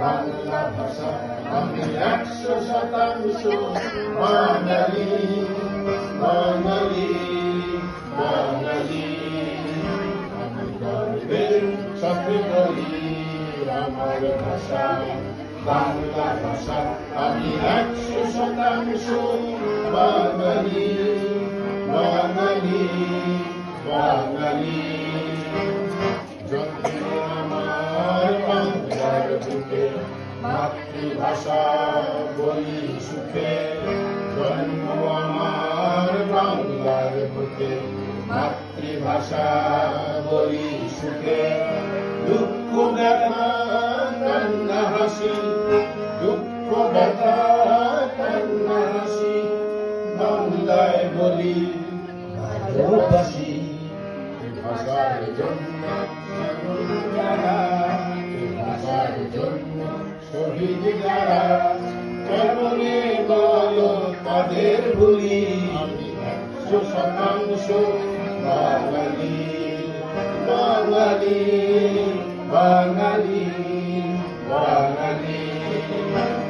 বাংলা ভাষা আমি 100% বাঙালি বাঙালি বাঙালি আমি গর্বের সাথে বলি আমার ভাষা বাংলা ভাষা আমি 100% বাঙালি বাঙালি বাঙালি জন্মে আমার বাংলার বুকে মাতৃভাষা বলি সুখে জন্ম আমার বাংলার বুকে মাতৃভাষা বলি সুখে দুঃখ ব্যথা কান্না হাসি দুঃখ ব্যথা কান্না হাসি বাংলায় বলি ভালোবাসি ভাষার জন্য যারা ভাষার জন্য শহীদ যারা কেমনে বলো তাদের ভুলি 100% বাঙালি বাঙালি